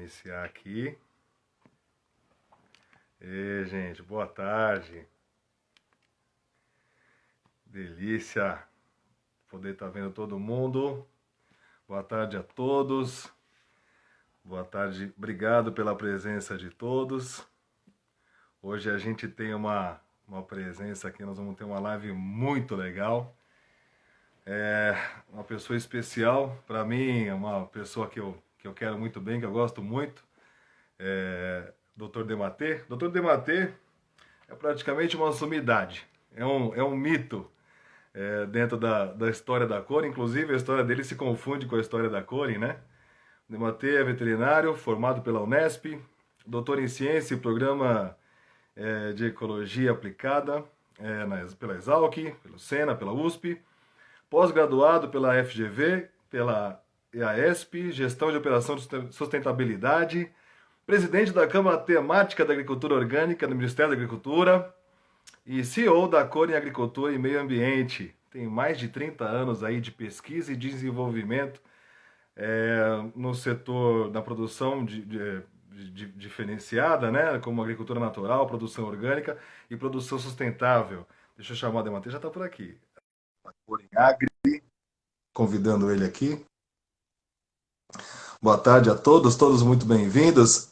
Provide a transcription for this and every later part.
iniciar aqui. E gente, boa tarde. Delícia poder estar vendo todo mundo. Boa tarde a todos. Boa tarde, obrigado pela presença de todos. Hoje a gente tem uma presença aqui, nós vamos ter uma live muito legal. Uma pessoa especial, para mim, é uma pessoa que eu quero muito bem, que eu gosto muito. Dr. Dematê. Dr. Dematê é praticamente uma sumidade, é um mito dentro da história da Corin. Inclusive a história dele se confunde com a história da Corin, né? Dematê é veterinário, formado pela Unesp, doutor em ciência e programa de ecologia aplicada pela Exalc, pelo Sena, pela USP, pós-graduado pela FGV, pela EASP, gestão de operação de sustentabilidade, presidente da Câmara Temática da Agricultura Orgânica do Ministério da Agricultura e CEO da Corin Agricultura e Meio Ambiente. Tem mais de 30 anos aí de pesquisa e desenvolvimento no setor da produção diferenciada, né, como agricultura natural, produção orgânica e produção sustentável. Deixa eu chamar o Dematê, já está por aqui. Corin Agri, convidando ele aqui. Boa tarde a todos muito bem-vindos.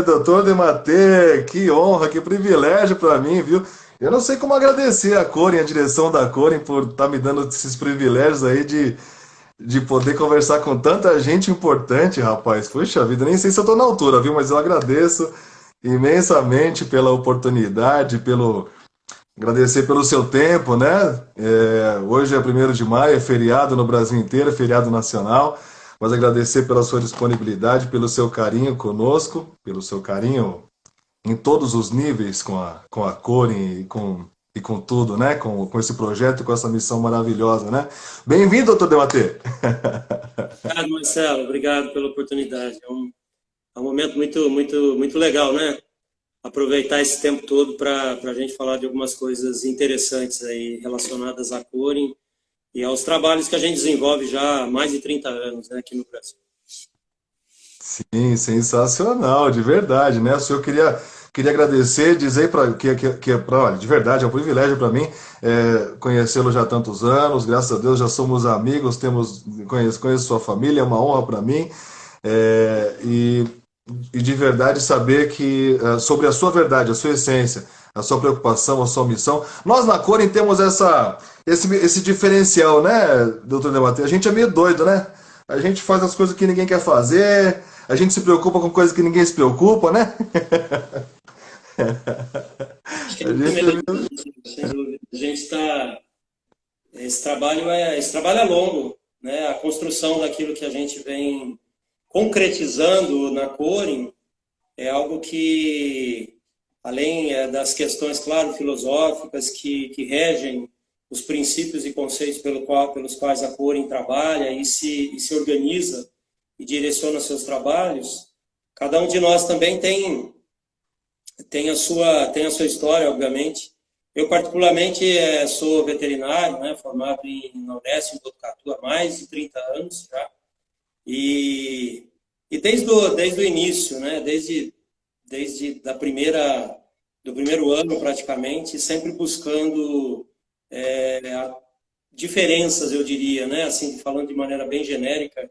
Doutor Dematê, que honra, que privilégio para mim, viu? Eu não sei como agradecer a Corin, a direção da Corin, por estar me dando esses privilégios aí de poder conversar com tanta gente importante, rapaz. Puxa vida, nem sei se eu estou na altura, viu? Mas eu agradeço imensamente pela oportunidade, agradecer pelo seu tempo, né? Hoje é 1º de maio, é feriado no Brasil inteiro, é feriado nacional, mas agradecer pela sua disponibilidade, pelo seu carinho conosco, pelo seu carinho em todos os níveis com a Corin e com tudo, né? Com esse projeto e com essa missão maravilhosa, né? Bem-vindo, doutor Dematê. Obrigado, Marcelo. Obrigado pela oportunidade. É um momento muito legal, né? Aproveitar esse tempo todo para a gente falar de algumas coisas interessantes aí relacionadas à Corin e aos trabalhos que a gente desenvolve já há mais de 30 anos, né, aqui no Brasil. Sim, sensacional, de verdade, né? O senhor queria agradecer, dizer olha, de verdade, é um privilégio para mim conhecê-lo já há tantos anos, graças a Deus já somos amigos, conheço sua família, é uma honra para mim, e de verdade saber que sobre a sua verdade, a sua essência, a sua preocupação, a sua missão. Nós na Corin temos esse diferencial, né, doutor Dematê? A gente é meio doido, né? A gente faz as coisas que ninguém quer fazer, a gente se preocupa com coisas que ninguém se preocupa, né? A gente é meio... Sem dúvida. A gente está... Esse trabalho é longo, né? A construção daquilo que a gente vem concretizando na Corin é algo que, além das questões, claro, filosóficas que regem os princípios e conceitos pelos quais a Corin trabalha e se organiza e direciona seus trabalhos, cada um de nós também tem a sua história, obviamente. Eu, particularmente, sou veterinário, né, formado na Unesp, em Botucatu, há mais de 30 anos já. E desde o início, né, do primeiro ano, praticamente, sempre buscando diferenças, eu diria, né, assim, falando de maneira bem genérica,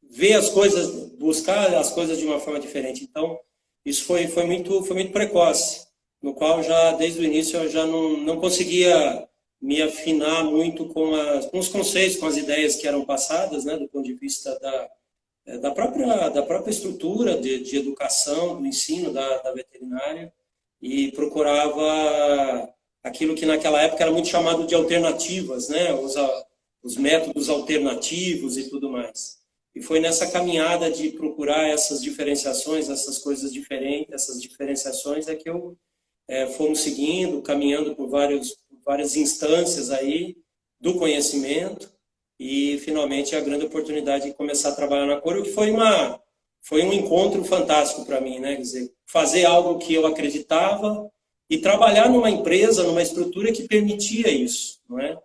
ver as coisas, buscar as coisas de uma forma diferente. Então, isso foi muito precoce, no qual já desde o início eu já não conseguia me afinar muito com os conceitos, com as ideias que eram passadas, né, do ponto de vista da própria estrutura de educação, do ensino da veterinária, e procurava aquilo que naquela época era muito chamado de alternativas, né, os métodos alternativos e tudo mais. E foi nessa caminhada de procurar essas diferenciações, essas coisas diferentes, essas diferenciações, que eu fomos seguindo, caminhando por várias instâncias aí do conhecimento e, finalmente, a grande oportunidade de começar a trabalhar na Corin, que foi um encontro fantástico para mim, né? Quer dizer, fazer algo que eu acreditava e trabalhar numa empresa, numa estrutura que permitia isso, não é?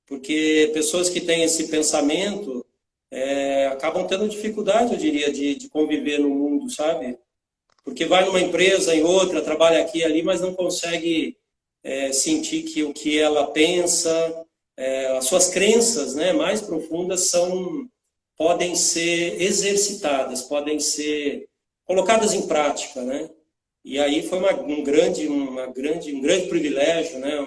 Porque pessoas que têm esse pensamento acabam tendo dificuldade, eu diria, de conviver no mundo, sabe? Porque vai numa empresa, em outra, trabalha aqui e ali, mas não consegue sentir que o que ela pensa, as suas crenças, né, mais profundas podem ser exercitadas, podem ser colocadas em prática, né? E aí foi um grande privilégio, né?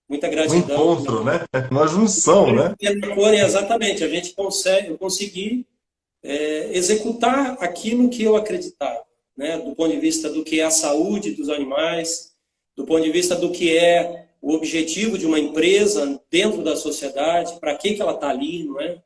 Muita Um gratidão. encontro, né? Uma junção, né? Exatamente, eu consegui executar aquilo que eu acreditava, né? Do ponto de vista do que é a saúde dos animais, do ponto de vista do que é o objetivo de uma empresa dentro da sociedade, para que ela está ali, não é?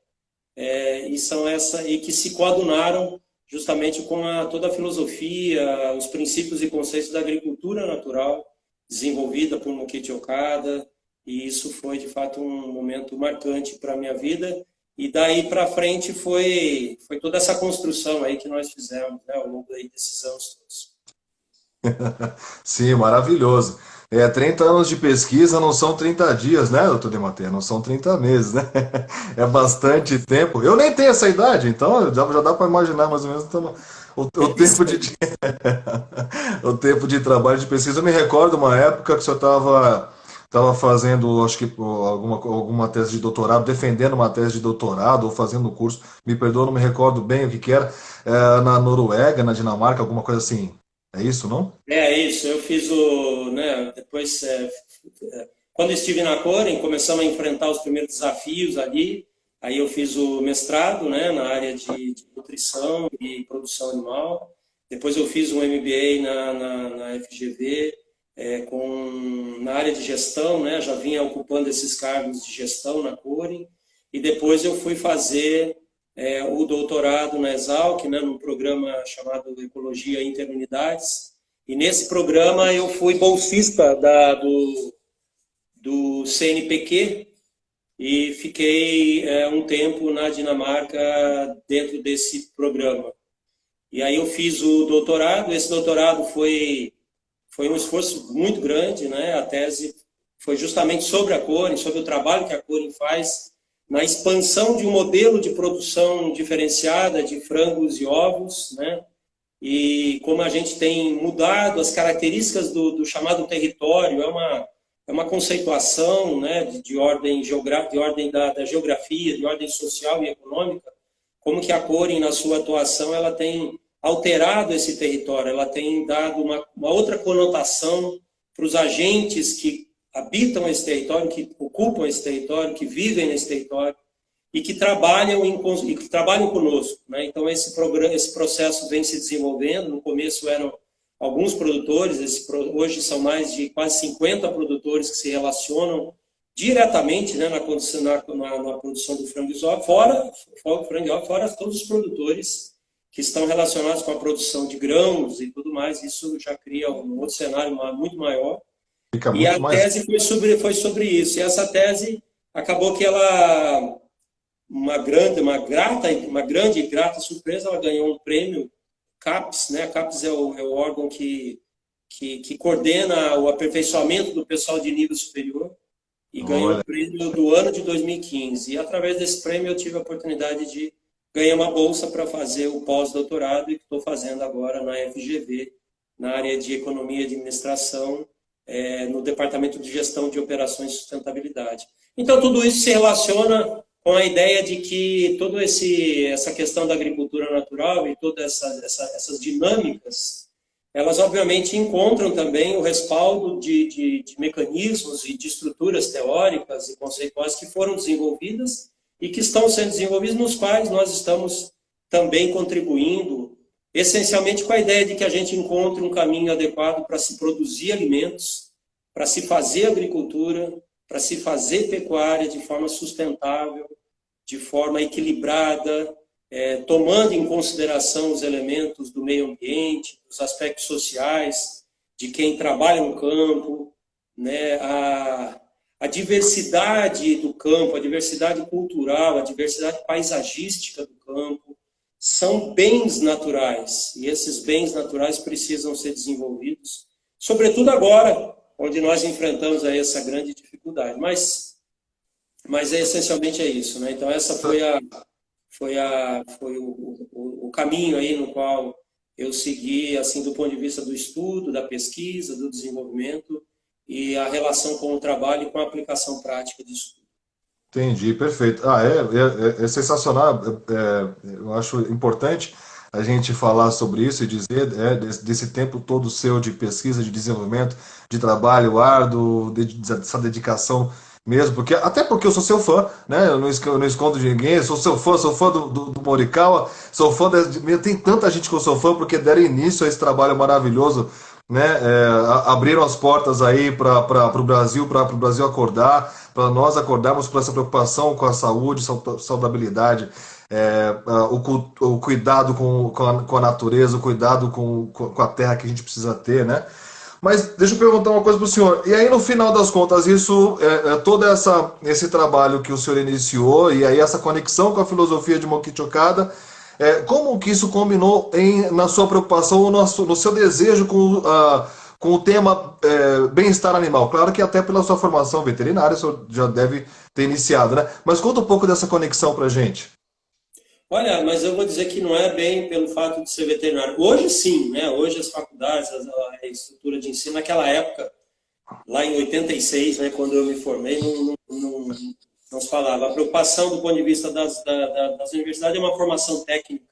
E que se coadunaram justamente com toda a filosofia, os princípios e conceitos da agricultura natural, desenvolvida por Mokichi Okada, e isso foi, de fato, um momento marcante para a minha vida. E daí para frente foi toda essa construção aí que nós fizemos, né, ao longo aí desses anos todos. Sim, maravilhoso. 30 anos de pesquisa não são 30 dias, né, doutor Dematê? Não são 30 meses, né? É bastante tempo. Eu nem tenho essa idade, então já dá para imaginar mais ou menos então, o tempo o tempo de trabalho de pesquisa. Eu me recordo uma época que o senhor estava fazendo, acho que alguma tese de doutorado, defendendo uma tese de doutorado ou fazendo um curso, me perdoa, não me recordo bem o que que era, na Noruega, na Dinamarca, alguma coisa assim. É isso, não? É isso, eu fiz né, depois, quando estive na Coren, começamos a enfrentar os primeiros desafios ali, aí eu fiz o mestrado, né, na área de nutrição e produção animal, depois eu fiz um MBA na FGV, na área de gestão, né, já vinha ocupando esses cargos de gestão na Coren, e depois eu fui fazer o doutorado na Exalc, né, num programa chamado Ecologia Interunidades. E nesse programa eu fui bolsista do CNPq e fiquei um tempo na Dinamarca dentro desse programa. E aí eu fiz o doutorado. Esse doutorado foi um esforço muito grande, né? A tese foi justamente sobre a Coren, sobre o trabalho que a Coren faz na expansão de um modelo de produção diferenciada de frangos e ovos, né? E como a gente tem mudado as características do chamado território, é uma conceituação, né, de ordem da geografia, de ordem social e econômica, como que a Coren, na sua atuação, ela tem alterado esse território, ela tem dado uma outra conotação para os agentes que habitam esse território, que ocupam esse território, que vivem nesse território e que trabalham conosco, né? Então esse processo vem se desenvolvendo. No começo eram alguns produtores, hoje são mais de quase 50 produtores que se relacionam diretamente, né, na produção do frango e ovos, fora todos os produtores que estão relacionados com a produção de grãos e tudo mais. Isso já cria um outro cenário muito maior. Fica E a muito mais. tese foi sobre isso. E essa tese acabou que ela, uma grande e grata surpresa, ela ganhou um prêmio CAPES, né? A CAPES é o órgão que coordena o aperfeiçoamento do pessoal de nível superior, e ganhou o prêmio do ano de 2015. E através desse prêmio eu tive a oportunidade de ganhar uma bolsa para fazer o pós-doutorado, e que estou fazendo agora na FGV, na área de Economia e Administração, no Departamento de Gestão de Operações e Sustentabilidade. Então, tudo isso se relaciona com a ideia de que toda essa questão da agricultura natural e todas essas dinâmicas, elas obviamente encontram também o respaldo de mecanismos e de estruturas teóricas e conceituais que foram desenvolvidas e que estão sendo desenvolvidas, nos quais nós estamos também contribuindo, essencialmente com a ideia de que a gente encontre um caminho adequado para se produzir alimentos, para se fazer agricultura, para se fazer pecuária de forma sustentável, de forma equilibrada, tomando em consideração os elementos do meio ambiente, dos aspectos sociais, de quem trabalha no campo, né, a diversidade do campo, a diversidade cultural, a diversidade paisagística do campo, são bens naturais, e esses bens naturais precisam ser desenvolvidos, sobretudo agora, onde nós enfrentamos aí essa grande dificuldade. Mas essencialmente é isso, né? Então essa foi foi o caminho aí no qual eu segui, assim, do ponto de vista do estudo, da pesquisa, do desenvolvimento e a relação com o trabalho e com a aplicação prática disso. Entendi, perfeito. É sensacional. Eu acho importante a gente falar sobre isso e dizer desse tempo todo seu de pesquisa, de desenvolvimento, de trabalho árduo, dessa dedicação mesmo, até porque eu sou seu fã, né? Eu não escondo de ninguém, eu sou seu fã, sou fã do Morikawa, sou fã tem tanta gente que eu sou fã porque deram início a esse trabalho maravilhoso, né? Abriram as portas aí para o Brasil acordar, para nós acordarmos com essa preocupação com a saúde, saudabilidade, o cuidado com a natureza, o cuidado com a terra que a gente precisa ter, né? Mas deixa eu perguntar uma coisa para o senhor. E aí, no final das contas, todo esse trabalho que o senhor iniciou, e aí essa conexão com a filosofia de Mokichi Okada, como que isso combinou na sua preocupação, ou no seu desejo com o tema bem-estar animal? Claro que até pela sua formação veterinária, o senhor já deve ter iniciado, né? Mas conta um pouco dessa conexão para gente. Olha, mas eu vou dizer que não é bem pelo fato de ser veterinário. Hoje sim, né? Hoje as faculdades, a estrutura de ensino, naquela época, lá em 86, né, quando eu me formei, não se falava. A preocupação do ponto de vista das universidades é uma formação técnica,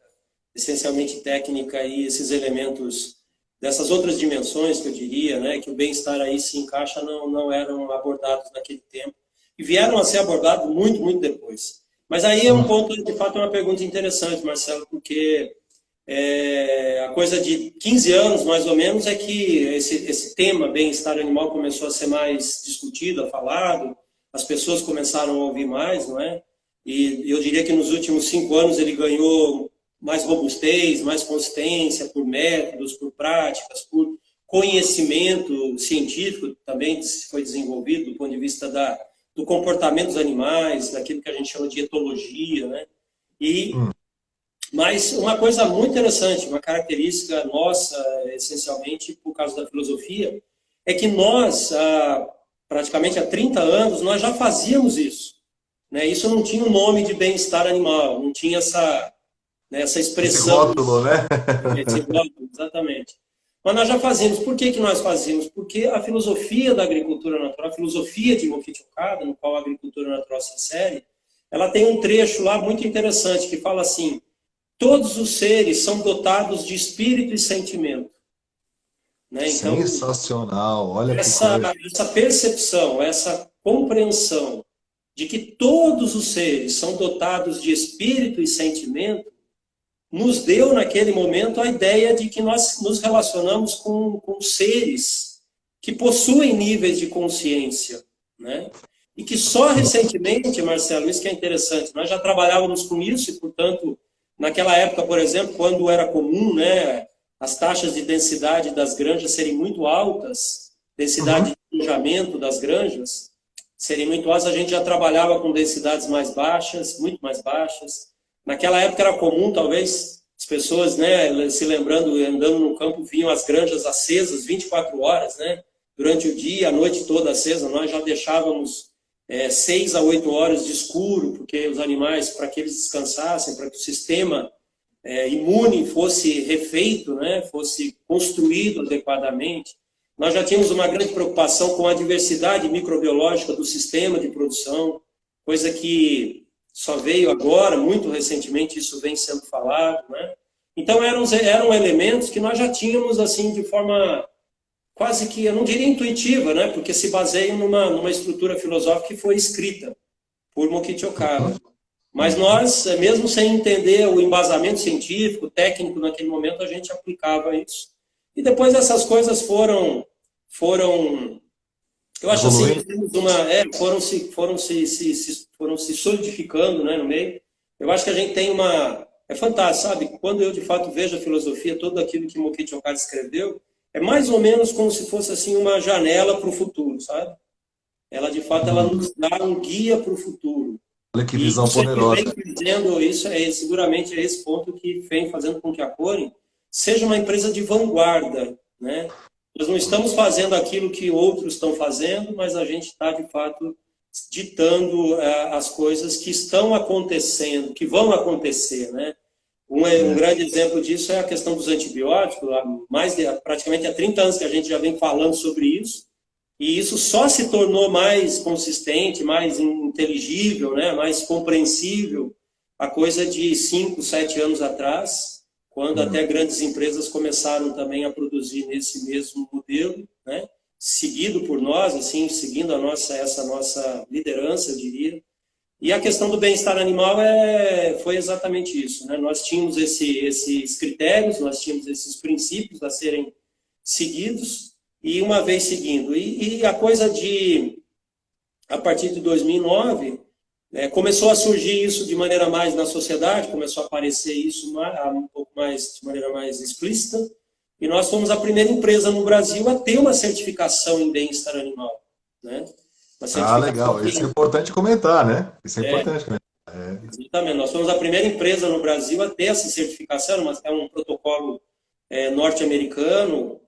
essencialmente técnica, e esses elementos dessas outras dimensões que eu diria, né, que o bem-estar aí se encaixa, não eram abordados naquele tempo. E vieram a ser abordados muito, muito depois. Mas aí é um ponto, de fato, é uma pergunta interessante, Marcelo, porque a coisa de 15 anos, mais ou menos, é que esse tema bem-estar animal começou a ser mais discutido, falado, as pessoas começaram a ouvir mais, não é? E eu diria que nos últimos 5 anos ele ganhou mais robustez, mais consistência por métodos, por práticas, por conhecimento científico também foi desenvolvido do ponto de vista do comportamento dos animais, daquilo que a gente chama de etologia, né? Mas uma coisa muito interessante, uma característica nossa, essencialmente por causa da filosofia, é que nós, praticamente há 30 anos, nós já fazíamos isso. Né? Isso não tinha o nome de bem-estar animal, não tinha essa expressão. Esse rótulo, né? Esse rótulo, exatamente. Mas nós já fazíamos. Por que nós fazíamos? Porque a filosofia da agricultura natural, a filosofia de Mokichi Okada, no qual a agricultura natural se insere, ela tem um trecho lá muito interessante que fala assim: todos os seres são dotados de espírito e sentimento. Né? Então, sensacional, olha que coisa. Essa percepção, essa compreensão de que todos os seres são dotados de espírito e sentimento, nos deu naquele momento a ideia de que nós nos relacionamos com seres que possuem níveis de consciência, né? E que só recentemente, Marcelo, isso que é interessante, nós já trabalhávamos com isso e, portanto, naquela época, por exemplo, quando era comum, né, as taxas de densidade das granjas serem muito altas, densidade de alojamento das granjas serem muito altas, a gente já trabalhava com densidades mais baixas, muito mais baixas. Naquela época era comum, talvez, as pessoas, né, se lembrando, andando no campo, viam as granjas acesas 24 horas, né, durante o dia, a noite toda acesa. Nós já deixávamos 6 a 8 horas de escuro, porque os animais, para que eles descansassem, para que o sistema imune fosse refeito, né, fosse construído adequadamente. Nós já tínhamos uma grande preocupação com a diversidade microbiológica do sistema de produção, coisa que só veio agora, muito recentemente, isso vem sendo falado, né? Então, eram elementos que nós já tínhamos, assim, de forma quase que, eu não diria intuitiva, né? Porque se baseiam numa estrutura filosófica que foi escrita por Mokichi Okada. Mas nós, mesmo sem entender o embasamento científico, técnico, naquele momento, a gente aplicava isso. E depois essas coisas foram eu acho assim, foram se solidificando, né, no meio. Eu acho que a gente tem é fantástico, sabe? Quando eu, de fato, vejo a filosofia, tudo aquilo que Mokichi Okada escreveu, é mais ou menos como se fosse, assim, uma janela para o futuro, sabe? Ela, de fato, ela nos dá um guia para o futuro. Olha que visão poderosa. Seguramente é esse ponto que vem fazendo com que a Kori seja uma empresa de vanguarda, né? Nós não estamos fazendo aquilo que outros estão fazendo, mas a gente está, de fato, ditando as coisas que estão acontecendo, que vão acontecer, né? Um grande exemplo disso é a questão dos antibióticos. Praticamente há 30 anos que a gente já vem falando sobre isso, e isso só se tornou mais consistente, mais inteligível, né? Mais compreensível a coisa de 5, 7 anos atrás, quando até grandes empresas começaram também a produzir nesse mesmo modelo, né? Seguido por nós, assim, seguindo essa nossa liderança, eu diria. E a questão do bem-estar animal foi exatamente isso, né? Nós tínhamos esses critérios, nós tínhamos esses princípios a serem seguidos, e uma vez seguindo. E a coisa a partir de 2009, começou a surgir isso de maneira mais na sociedade, começou a aparecer isso um pouco mais, de maneira mais explícita, e nós fomos a primeira empresa no Brasil a ter uma certificação em bem-estar animal, né? Legal. Isso é importante comentar, né? Isso é importante comentar. Exatamente. Nós fomos a primeira empresa no Brasil a ter essa certificação, mas é um protocolo norte-americano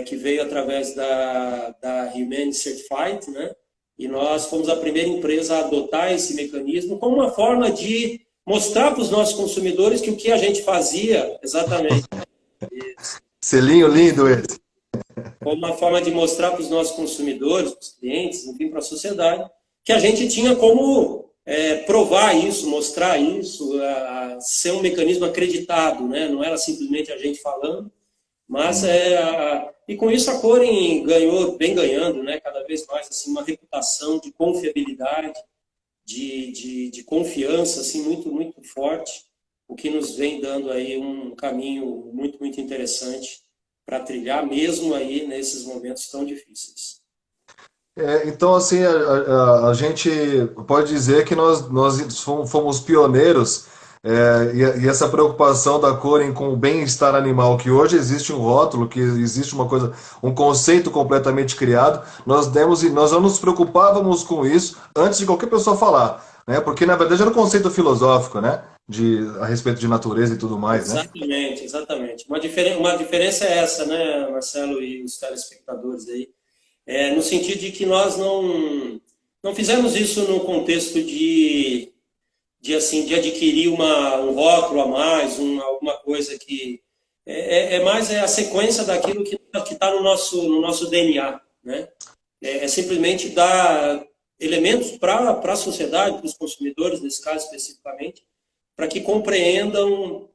que veio através da Humane Certified, né? E nós fomos a primeira empresa a adotar esse mecanismo como uma forma de mostrar para os nossos consumidores que o que a gente fazia, exatamente. Selinho lindo esse. Como uma forma de mostrar para os nossos consumidores, para os clientes, enfim, para a sociedade, que a gente tinha como provar isso, mostrar isso, ser um mecanismo acreditado, né? Não era simplesmente a gente falando, mas e com isso a Coren vem ganhando, né? Cada vez mais assim, uma reputação de confiabilidade, de confiança assim, muito, muito forte, o que nos vem dando aí um caminho muito, muito interessante para trilhar mesmo aí nesses momentos tão difíceis. Então, assim, a gente pode dizer que nós fomos pioneiros e essa preocupação da Coren com o bem-estar animal, que hoje existe um rótulo, que existe uma coisa, um conceito completamente criado, nós não nos preocupávamos com isso antes de qualquer pessoa falar, né? Porque, na verdade, era um conceito filosófico, né? A respeito de natureza e tudo mais, né? Exatamente, exatamente. Uma diferença é essa, né, Marcelo e os telespectadores aí, no sentido de que nós não fizemos isso no contexto de adquirir um rótulo a mais, alguma coisa que mais a sequência daquilo que está no nosso DNA, né? Simplesmente dar elementos para a sociedade, para os consumidores, nesse caso especificamente, para que compreendam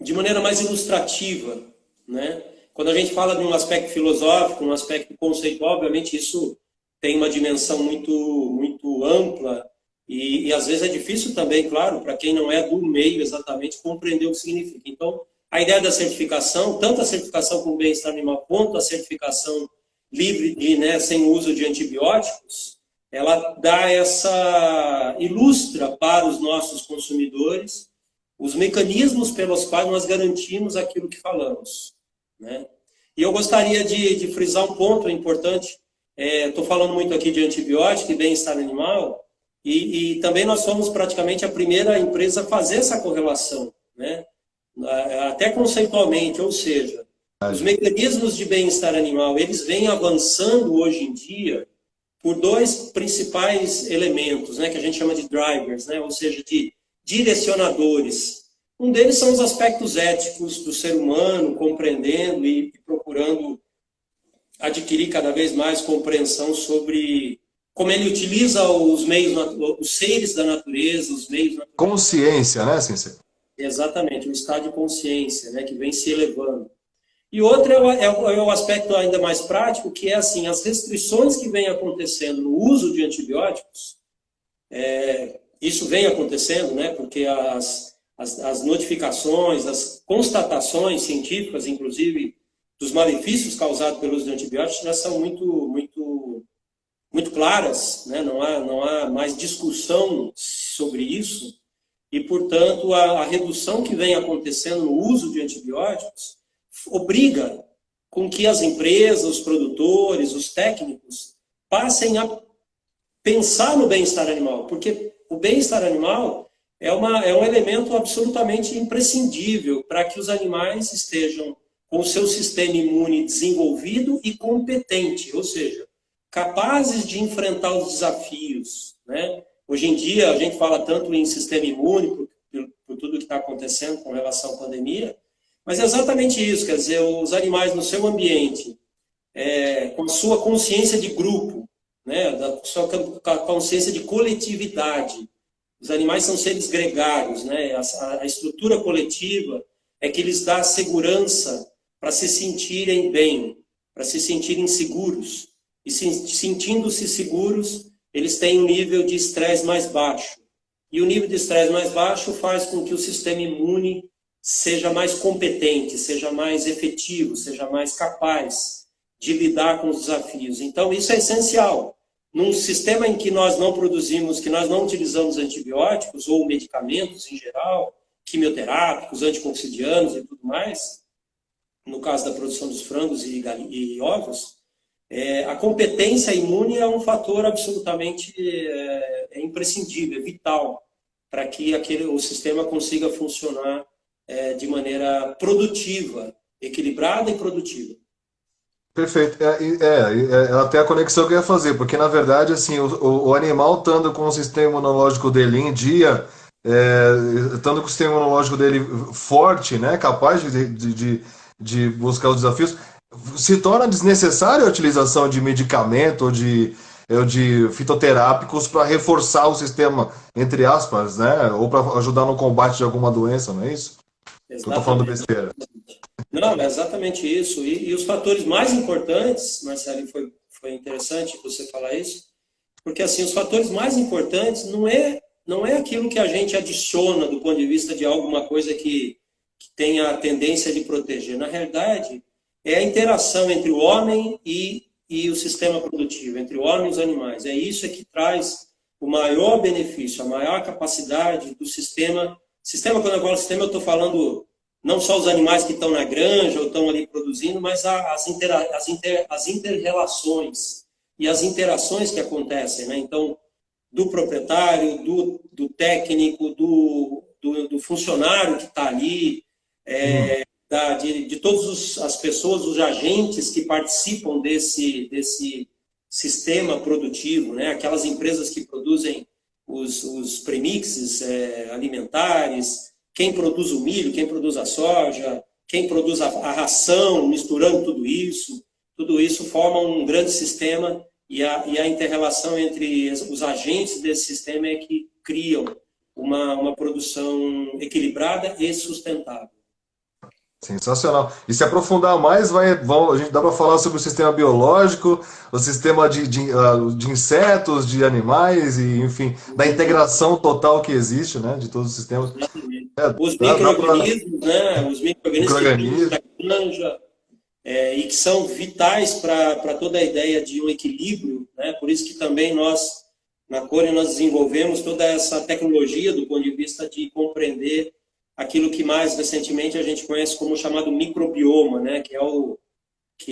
de maneira mais ilustrativa, né? Quando a gente fala de um aspecto filosófico, um aspecto conceitual, obviamente isso tem uma dimensão muito, muito ampla e às vezes é difícil também, claro, para quem não é do meio exatamente, compreender o que significa. Então, a ideia da certificação, tanto a certificação com bem-estar animal quanto a certificação livre sem uso de antibióticos, ela ilustra para os nossos consumidores os mecanismos pelos quais nós garantimos aquilo que falamos, né? E eu gostaria de frisar um ponto importante. Estou falando muito aqui de antibiótico e bem-estar animal, e também nós somos praticamente a primeira empresa a fazer essa correlação, né? Até conceitualmente, ou seja, os mecanismos de bem-estar animal, eles vêm avançando hoje em dia por dois principais elementos, né, que a gente chama de drivers, né, ou seja, de direcionadores. Um deles são os aspectos éticos do ser humano, compreendendo e procurando adquirir cada vez mais compreensão sobre como ele utiliza os meios, os seres da natureza, os meios naturais. Consciência, né, Cincê? Exatamente, um estado de consciência, né, que vem se elevando. E outro é o aspecto ainda mais prático, que é assim, as restrições que vêm acontecendo no uso de antibióticos, isso vem acontecendo, né, porque as notificações, as constatações científicas, inclusive, dos malefícios causados pelo uso de antibióticos já são muito, muito, muito claras, né? Não há mais discussão sobre isso e, portanto, a redução que vem acontecendo no uso de antibióticos obriga com que as empresas, os produtores, os técnicos passem a pensar no bem-estar animal, porque o bem-estar animal é um elemento absolutamente imprescindível para que os animais estejam com o seu sistema imune desenvolvido e competente, ou seja, capazes de enfrentar os desafios, né? Hoje em dia, a gente fala tanto em sistema imune, por tudo que está acontecendo com relação à pandemia, mas é exatamente isso, quer dizer, os animais no seu ambiente, com a sua consciência de grupo, né, da sua consciência de coletividade. Os animais são seres gregários, né? A estrutura coletiva é que lhes dá segurança para se sentirem bem, para se sentirem seguros. E sentindo-se seguros, eles têm um nível de estresse mais baixo. E o nível de estresse mais baixo faz com que o sistema imune seja mais competente, seja mais efetivo, seja mais capaz de lidar com os desafios. Então, isso é essencial. Num sistema em que nós não produzimos, que nós não utilizamos antibióticos ou medicamentos em geral, quimioterápicos, anticoxidianos e tudo mais, no caso da produção dos frangos e ovos, a competência imune é um fator absolutamente imprescindível, vital, para que o sistema consiga funcionar de maneira equilibrada e produtiva. Perfeito. Até a conexão que eu ia fazer, porque na verdade, assim, o animal estando com o sistema imunológico dele em dia, estando com o sistema imunológico dele forte, né, capaz de buscar os desafios, se torna desnecessária a utilização de medicamento ou de fitoterápicos para reforçar o sistema, entre aspas, né, ou para ajudar no combate de alguma doença, não é isso? Eu estou falando besteira. Não, é exatamente isso. E os fatores mais importantes, Marcelo, foi interessante você falar isso, porque assim, os fatores mais importantes não é aquilo que a gente adiciona do ponto de vista de alguma coisa que tenha a tendência de proteger. Na realidade, é a interação entre o homem e o sistema produtivo, entre o homem e os animais. É isso que traz o maior benefício, a maior capacidade do sistema. Sistema, quando eu falo sistema, eu estou falando não só os animais que estão na granja ou estão ali produzindo, mas as inter-relações e as interações que acontecem, né? Então, do proprietário, do técnico, do funcionário que está ali, de todas as pessoas, os agentes que participam desse sistema produtivo, né? Aquelas empresas que produzem os premixes alimentares, quem produz o milho, quem produz a soja, quem produz a ração, misturando tudo isso forma um grande sistema e a inter-relação entre os agentes desse sistema é que criam uma produção equilibrada e sustentável. Sensacional. E se aprofundar mais, a gente dá para falar sobre o sistema biológico, o sistema de insetos, de animais, e enfim, da integração total que existe, né, de todos os sistemas. Os micro-organismos, né, os micro-organismos que vivem na granja, e que são vitais para toda a ideia de um equilíbrio, né? Por isso que também nós, na Corian, nós desenvolvemos toda essa tecnologia do ponto de vista de compreender aquilo que mais recentemente a gente conhece como chamado microbioma, né? Que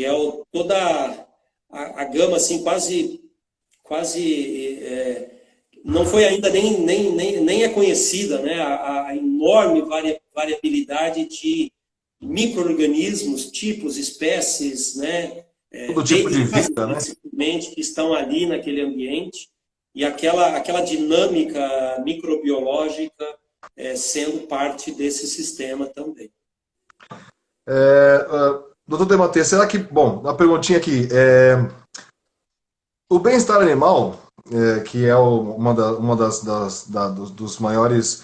é toda a gama assim quase não foi ainda nem é conhecida, né? A enorme variabilidade de micro-organismos, tipos, espécies, né? Todo tipo de vida, né? Que estão ali naquele ambiente e aquela dinâmica microbiológica sendo parte desse sistema também. Doutor Dematê, será que, bom, uma perguntinha aqui, o bem-estar animal, que é uma das maiores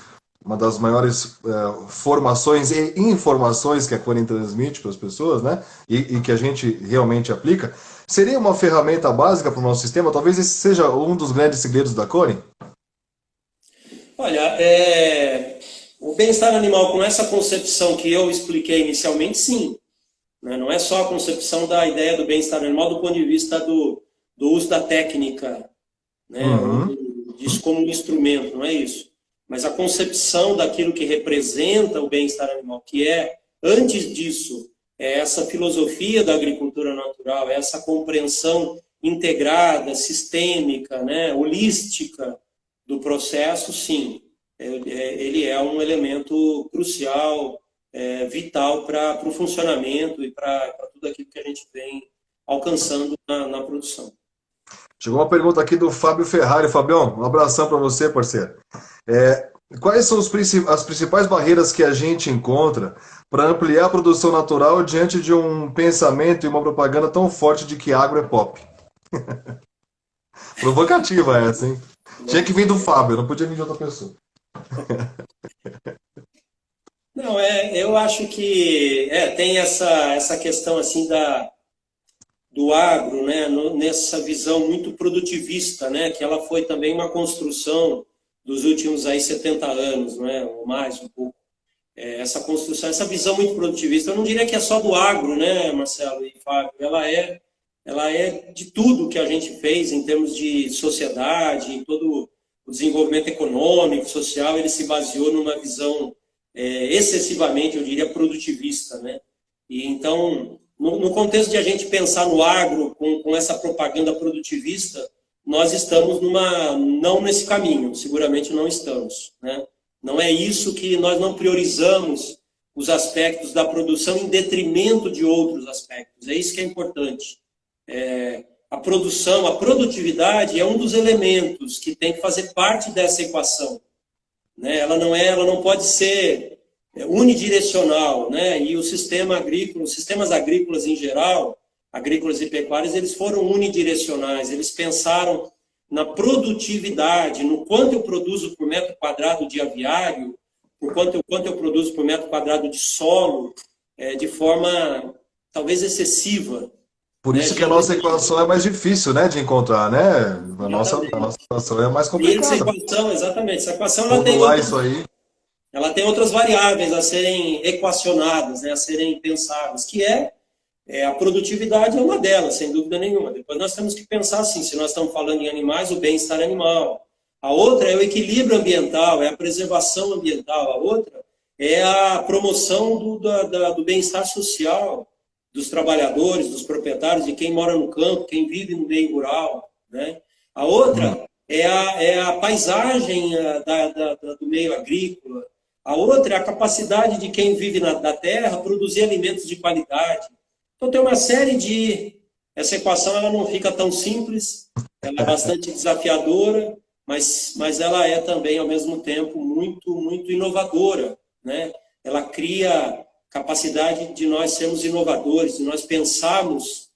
formações e informações que a Corian transmite para as pessoas, né? E que a gente realmente aplica, seria uma ferramenta básica para o nosso sistema? Talvez esse seja um dos grandes segredos da Corian? Olha, o bem-estar animal com essa concepção que eu expliquei inicialmente, sim. Né? Não é só a concepção da ideia do bem-estar animal do ponto de vista do uso da técnica, né? Disso como um instrumento, não é isso. Mas a concepção daquilo que representa o bem-estar animal, que antes disso, essa filosofia da agricultura natural, essa compreensão integrada, sistêmica, né? Holística do processo, sim. Ele é um elemento crucial, vital para o funcionamento e para tudo aquilo que a gente vem alcançando na produção. Chegou uma pergunta aqui do Fábio Ferrari. Fabião, um abração para você, parceiro. É, quais são as principais barreiras que a gente encontra para ampliar a produção natural diante de um pensamento e uma propaganda tão forte de que agro é pop? Provocativa essa, hein? Tinha que vir do Fábio, não podia vir de outra pessoa. Não, eu acho que tem essa questão assim do agro, né, nessa visão muito produtivista, né, que ela foi também uma construção dos últimos aí 70 anos, né, ou mais um pouco. Essa construção, essa visão muito produtivista, eu não diria que é só do agro, né, Marcelo e Fábio, ela é de tudo que a gente fez em termos de sociedade, em todo o desenvolvimento econômico, social, ele se baseou numa visão excessivamente, eu diria, produtivista, né? E então, no contexto de a gente pensar no agro com essa propaganda produtivista, nós estamos não nesse caminho, seguramente não estamos, né? Não é isso que nós não priorizamos os aspectos da produção em detrimento de outros aspectos. É isso que é importante. A produção, a produtividade é um dos elementos que tem que fazer parte dessa equação, né? Ela não pode ser unidirecional, né? E o sistema agrícola, os sistemas agrícolas em geral, agrícolas e pecuários, eles foram unidirecionais. Eles pensaram na produtividade, no quanto eu produzo por metro quadrado de aviário, quanto eu produzo por metro quadrado de solo, de forma talvez excessiva. Por Né? isso que a nossa equação é mais difícil, né, de encontrar, né? A nossa equação é mais E essa complicada. equação, exatamente, essa equação Modular isso aí. ela tem outras variáveis a serem equacionadas, né, a serem pensadas, que a produtividade é uma delas, sem dúvida nenhuma. Depois nós temos que pensar assim, se nós estamos falando em animais, o bem-estar animal. A outra é o equilíbrio ambiental, é a preservação ambiental. A outra é a promoção do bem-estar social dos trabalhadores, dos proprietários, de quem mora no campo, quem vive no meio rural, né? A outra é a paisagem do meio agrícola. A outra é a capacidade de quem vive da terra produzir alimentos de qualidade. Então tem uma série de... Essa equação ela não fica tão simples, ela é bastante desafiadora, mas ela é também, ao mesmo tempo, muito, muito inovadora, né? Ela cria capacidade de nós sermos inovadores, de nós pensarmos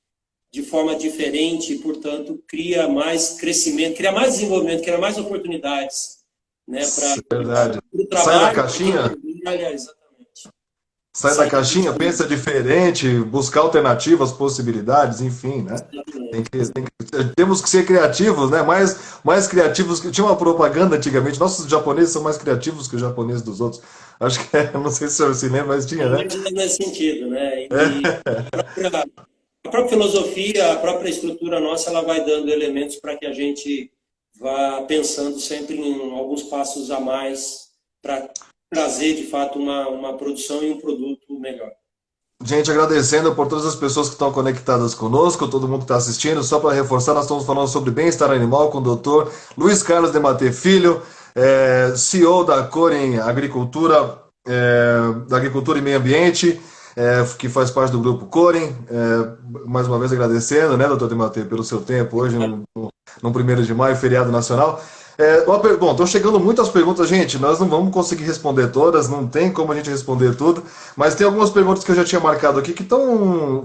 de forma diferente e, portanto, cria mais crescimento, cria mais desenvolvimento, cria mais oportunidades, né, Verdade. para o Sai da trabalho. caixinha, Exatamente. sai da caixinha, pensa diferente, buscar alternativas, possibilidades, enfim, né? Temos que ser criativos, né? Mais criativos. Tinha uma propaganda antigamente, nossos japoneses são mais criativos que os japoneses dos outros. Acho que não sei se o senhor se lembra, mas tinha, né? Nesse sentido, né? E a própria filosofia, a própria estrutura nossa, ela vai dando elementos para que a gente vá pensando sempre em alguns passos a mais para trazer, de fato, uma produção e um produto melhor. Gente, agradecendo por todas as pessoas que estão conectadas conosco, todo mundo que está assistindo. Só para reforçar, nós estamos falando sobre bem-estar animal com o doutor Luiz Carlos de Maté Filho, CEO da Corem Agricultura, da Agricultura e Meio Ambiente, que faz parte do grupo Corem. Mais uma vez agradecendo, né, doutor de Maté, pelo seu tempo hoje, no 1º de maio, feriado nacional. Bom, estão chegando muitas perguntas, gente. Nós não vamos conseguir responder todas, não tem como a gente responder tudo, mas tem algumas perguntas que eu já tinha marcado aqui que estão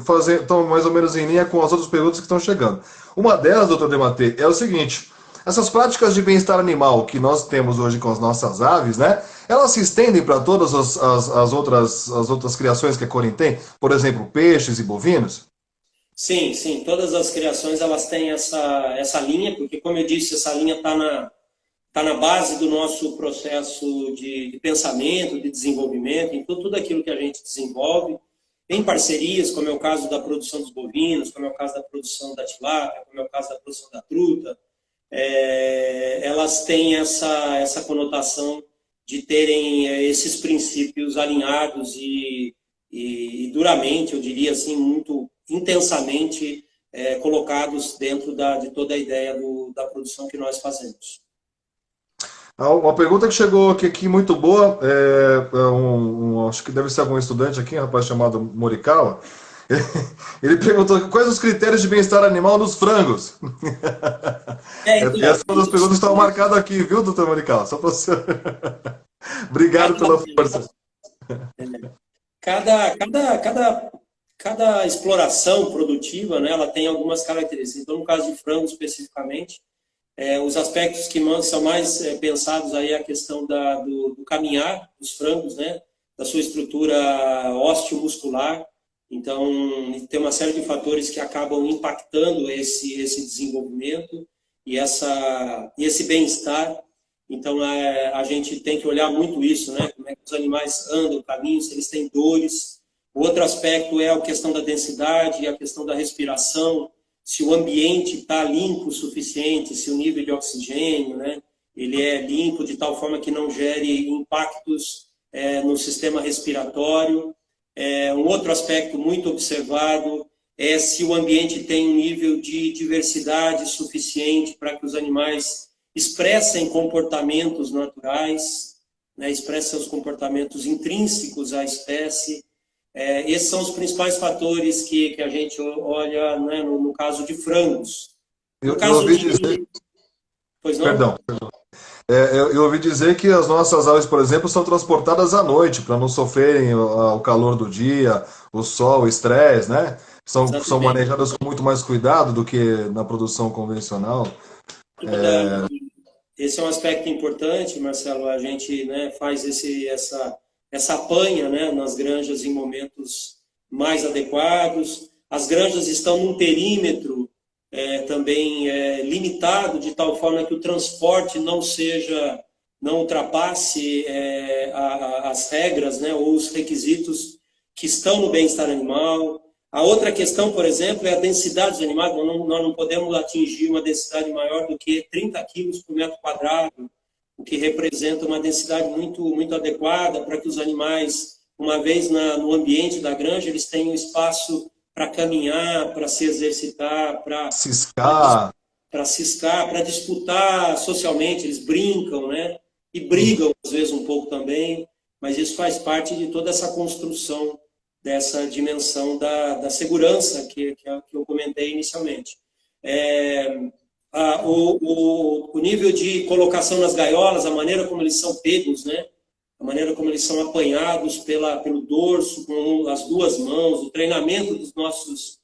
mais ou menos em linha com as outras perguntas que estão chegando. Uma delas, doutor Dematê, é o seguinte: essas práticas de bem-estar animal que nós temos hoje com as nossas aves, né? Elas se estendem para todas as outras criações que a Corem tem? Por exemplo, peixes e bovinos? Sim, sim. Todas as criações elas têm essa linha, porque, como eu disse, essa linha está na base do nosso processo de pensamento, de desenvolvimento, então tudo aquilo que a gente desenvolve, em parcerias, como é o caso da produção dos bovinos, como é o caso da produção da tilápia, como é o caso da produção da truta, elas têm essa conotação de terem esses princípios alinhados e duramente, eu diria assim, muito intensamente colocados dentro de toda a ideia da produção que nós fazemos. Uma pergunta que chegou aqui muito boa, acho que deve ser algum estudante aqui, um rapaz chamado Morikawa. Ele perguntou quais os critérios de bem-estar animal nos frangos. Então, Essa é uma das perguntas que estão marcadas aqui, viu, doutor Manical? Só para você. Obrigado cada, pela força. cada exploração produtiva, né, ela tem algumas características. Então, no caso de frango especificamente, os aspectos que são mais pensados aí é a questão do caminhar dos frangos, né, da sua estrutura ósseo-muscular. Então, tem uma série de fatores que acabam impactando esse desenvolvimento e esse bem-estar. Então, a gente tem que olhar muito isso, né? Como é que os animais andam, caminham, se eles têm dores. O outro aspecto é a questão da densidade, a questão da respiração, se o ambiente está limpo o suficiente, se o nível de oxigênio, né, ele é limpo de tal forma que não gere impactos no sistema respiratório. Um outro aspecto muito observado é se o ambiente tem um nível de diversidade suficiente para que os animais expressem comportamentos naturais, né, expressem os comportamentos intrínsecos à espécie. Esses são os principais fatores que a gente olha, né, no caso de frangos. No Eu caso ouvi dizer. Pois não? Perdão. Eu ouvi dizer que as nossas aves, por exemplo, são transportadas à noite para não sofrerem o calor do dia, o sol, o estresse, né? São Exatamente. manejadas com muito mais cuidado do que na produção convencional. Esse é um aspecto importante, Marcelo. A gente, né, faz essa apanha, né, nas granjas em momentos mais adequados. As granjas estão num perímetro também limitado, de tal forma que o transporte não ultrapasse as regras, né, ou os requisitos que estão no bem-estar animal. A outra questão, por exemplo, é a densidade dos animais. Nós não podemos atingir uma densidade maior do que 30 quilos por metro quadrado, o que representa uma densidade muito, muito adequada para que os animais, uma vez no ambiente da granja, eles tenham espaço para caminhar, para se exercitar, Ciscar. para ciscar, para disputar socialmente. Eles brincam, né? E brigam, às vezes, um pouco também, mas isso faz parte de toda essa construção dessa dimensão da segurança que eu comentei inicialmente. O nível de colocação nas gaiolas, a maneira como eles são pegos, né? A maneira como eles são apanhados pelo dorso, com as duas mãos, o treinamento dos nossos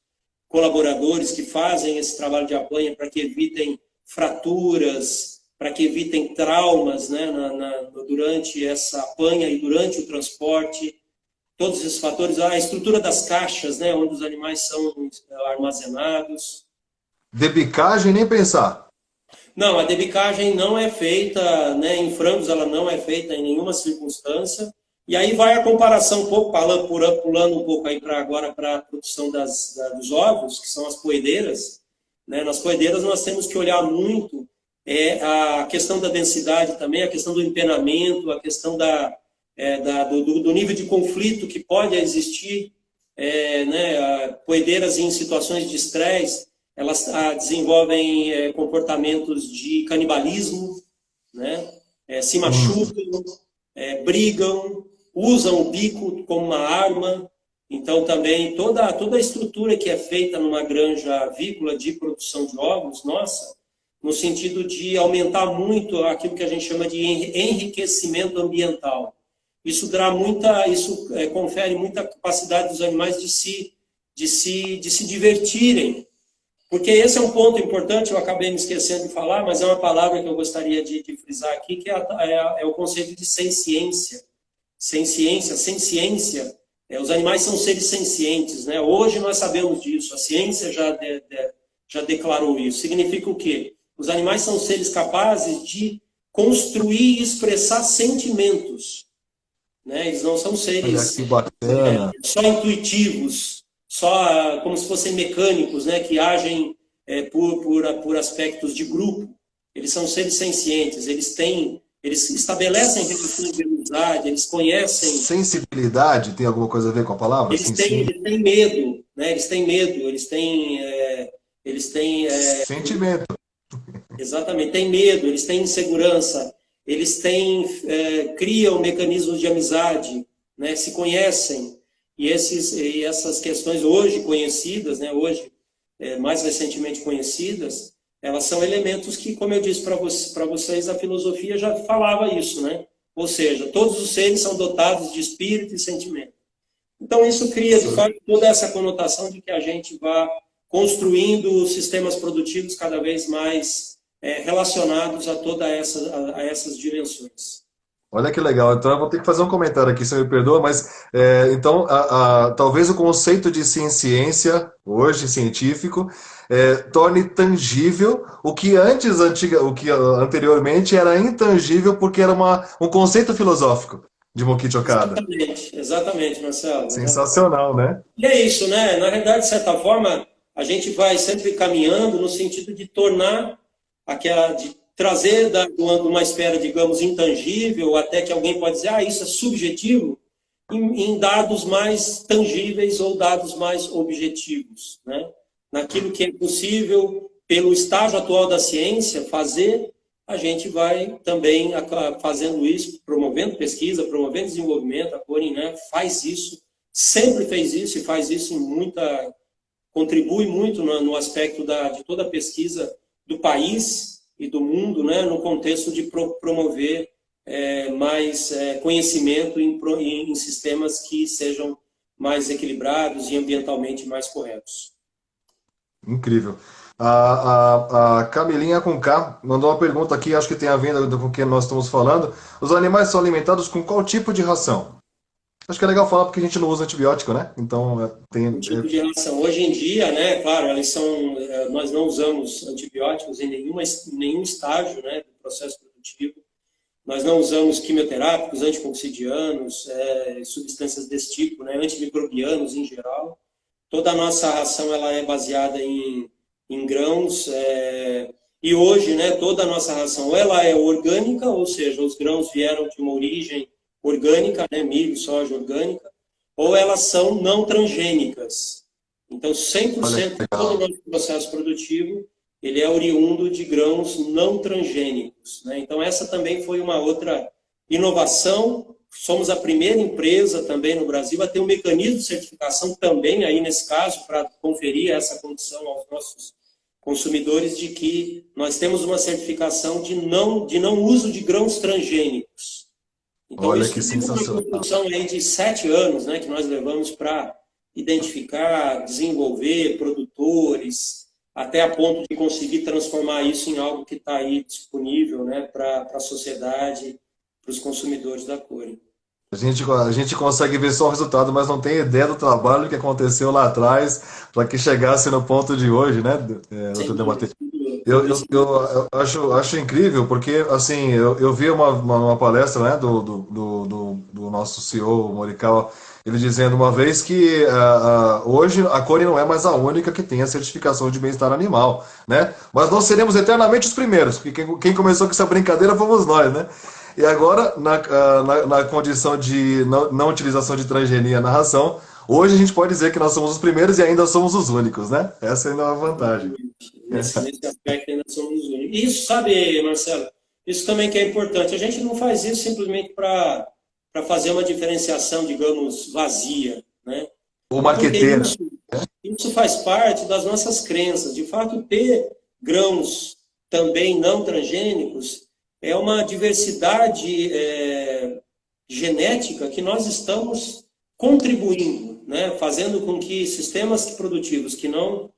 colaboradores que fazem esse trabalho de apanha para que evitem fraturas, para que evitem traumas, né, durante essa apanha e durante o transporte. Todos esses fatores, a estrutura das caixas, né, onde os animais são armazenados. Debicagem, nem pensar. Não, a debicagem não é feita, né, em frangos ela não é feita em nenhuma circunstância. E aí vai a comparação um pouco, pulando um pouco aí agora para a produção dos ovos, que são as poedeiras. Né? Nas poedeiras nós temos que olhar muito a questão da densidade também, a questão do empenamento, a questão do nível de conflito que pode existir. Né? Poedeiras em situações de estresse, elas desenvolvem comportamentos de canibalismo, né? Se machucam, brigam, usam o bico como uma arma. Então, também, toda a estrutura que é feita numa granja avícola de produção de ovos, nossa, no sentido de aumentar muito aquilo que a gente chama de enriquecimento ambiental. Isso confere muita capacidade dos animais de se divertirem. Porque esse é um ponto importante, eu acabei me esquecendo de falar, mas é uma palavra que eu gostaria de frisar aqui, que é o conceito de senciência. Sem ciência, os animais são seres sencientes, né? Hoje nós sabemos disso, a ciência já declarou isso. Significa o quê? Os animais são seres capazes de construir e expressar sentimentos. Né? Eles não são seres só intuitivos, só como se fossem mecânicos, né? Que agem por aspectos de grupo. Eles são seres sencientes, eles estabelecem relações de amizade, eles conhecem... Sensibilidade tem alguma coisa a ver com a palavra? Eles têm medo, né? Eles têm medo, eles têm sentimento. Exatamente, têm medo, eles têm insegurança, eles criam mecanismos de amizade, né? Se conhecem. e essas questões hoje conhecidas, né, hoje mais recentemente conhecidas, elas são elementos que, como eu disse para vocês, a filosofia já falava isso, né? Ou seja, todos os seres são dotados de espírito e sentimento. Então, isso cria, de fato, toda essa conotação de que a gente vá construindo sistemas produtivos cada vez mais relacionados a a essas dimensões. Olha que legal. Então eu vou ter que fazer um comentário aqui, se me perdoa, mas então talvez o conceito de ciência, hoje científico, torne tangível o que anteriormente era intangível porque era um conceito filosófico de Mokichi Okada. Exatamente, Marcelo. Sensacional, né? E é isso, né? Na realidade, de certa forma, a gente vai sempre caminhando no sentido de tornar de trazer de uma esfera, digamos, intangível, até que alguém pode dizer, isso é subjetivo, em dados mais tangíveis ou dados mais objetivos, né? Naquilo que é possível, pelo estágio atual da ciência, fazer, a gente vai também fazendo isso, promovendo pesquisa, promovendo desenvolvimento. A Corin, né, faz isso, sempre fez isso e faz isso contribui muito no aspecto de toda a pesquisa do país e do mundo, né, no contexto de promover mais conhecimento em sistemas que sejam mais equilibrados e ambientalmente mais corretos. Incrível. A Camilinha com K mandou uma pergunta aqui, acho que tem a ver com o que nós estamos falando. Os animais são alimentados com qual tipo de ração? Acho que é legal falar porque a gente não usa antibiótico, né? Então O tipo de ração. Hoje em dia, né, claro, nós não usamos antibióticos em nenhum estágio, né, do processo produtivo. Nós não usamos quimioterápicos, anticoxidianos, substâncias desse tipo, né, antimicrobianos em geral. Toda a nossa ração ela é baseada em grãos, e hoje, né, toda a nossa ração ela é orgânica, ou seja, os grãos vieram de uma origem orgânica, né, milho, soja orgânica, ou elas são não transgênicas. Então, 100% de todo o nosso processo produtivo ele é oriundo de grãos não transgênicos, né? Então, essa também foi uma outra inovação. Somos a primeira empresa também no Brasil a ter um mecanismo de certificação também, aí nesse caso, para conferir essa condição aos nossos consumidores de que nós temos uma certificação de não uso de grãos transgênicos. Então, olha isso que é uma sensacional. construção aí de 7 anos, né, que nós levamos para identificar, desenvolver produtores, até a ponto de conseguir transformar isso em algo que está aí disponível, né, para a sociedade, para os consumidores da Corin. A gente consegue ver só o resultado, mas não tem ideia do trabalho que aconteceu lá atrás para que chegasse no ponto de hoje, né, doutor Dematê? Eu acho incrível, porque assim, eu vi uma palestra, né, do nosso CEO, Morikawa, ele dizendo uma vez que hoje a Corin não é mais a única que tem a certificação de bem-estar animal, né? Mas nós seremos eternamente os primeiros, porque quem começou com essa brincadeira fomos nós, né? E agora, na condição de não utilização de transgenia na ração, hoje a gente pode dizer que nós somos os primeiros e ainda somos os únicos, né? Essa ainda é uma vantagem. Nesse aspecto ainda somos os únicos. Isso, sabe, Marcelo, isso também que é importante. A gente não faz isso simplesmente para fazer uma diferenciação, digamos, vazia, né? Ou marqueteira. Isso faz parte das nossas crenças. De fato, ter grãos também não transgênicos é uma diversidade genética que nós estamos contribuindo, né? Fazendo com que sistemas produtivos que não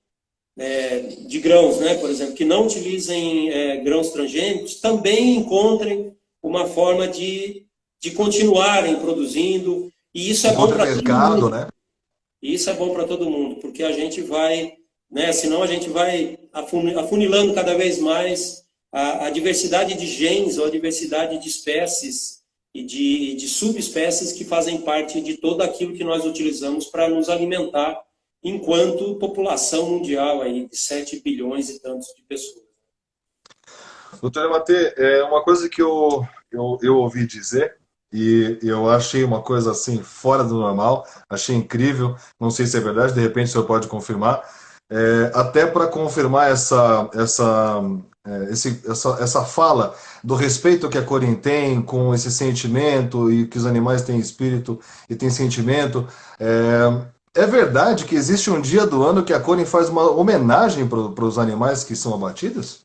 de grãos, né, por exemplo, que não utilizem grãos transgênicos, também encontrem uma forma de continuarem produzindo, e isso é bom para todo mundo. Né? E isso é bom para todo mundo, porque a gente vai, né, senão a gente vai afunilando cada vez mais a diversidade de genes ou a diversidade de espécies e de subespécies que fazem parte de tudo aquilo que nós utilizamos para nos alimentar enquanto população mundial aí de 7 bilhões e tantos de pessoas. Doutor Matê, uma coisa que eu ouvi dizer, e eu achei uma coisa assim, fora do normal, achei incrível, não sei se é verdade, de repente o senhor pode confirmar, até para confirmar essa fala do respeito que a Corin tem com esse sentimento e que os animais têm espírito e têm sentimento. É verdade que existe um dia do ano que a Corin faz uma homenagem para os animais que são abatidos?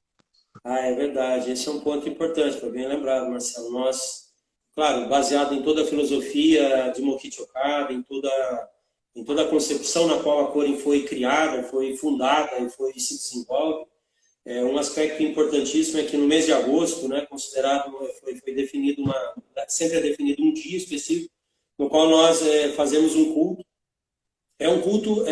Ah, é verdade. Esse é um ponto importante, foi bem lembrado, Marcelo. Nós, claro, baseado em toda a filosofia de Mokichi Okada, em toda a concepção na qual a Corin foi criada, foi fundada e foi se desenvolve, um aspecto importantíssimo é que no mês de agosto, né, considerado, foi definido sempre é definido um dia específico no qual nós fazemos um culto. É um culto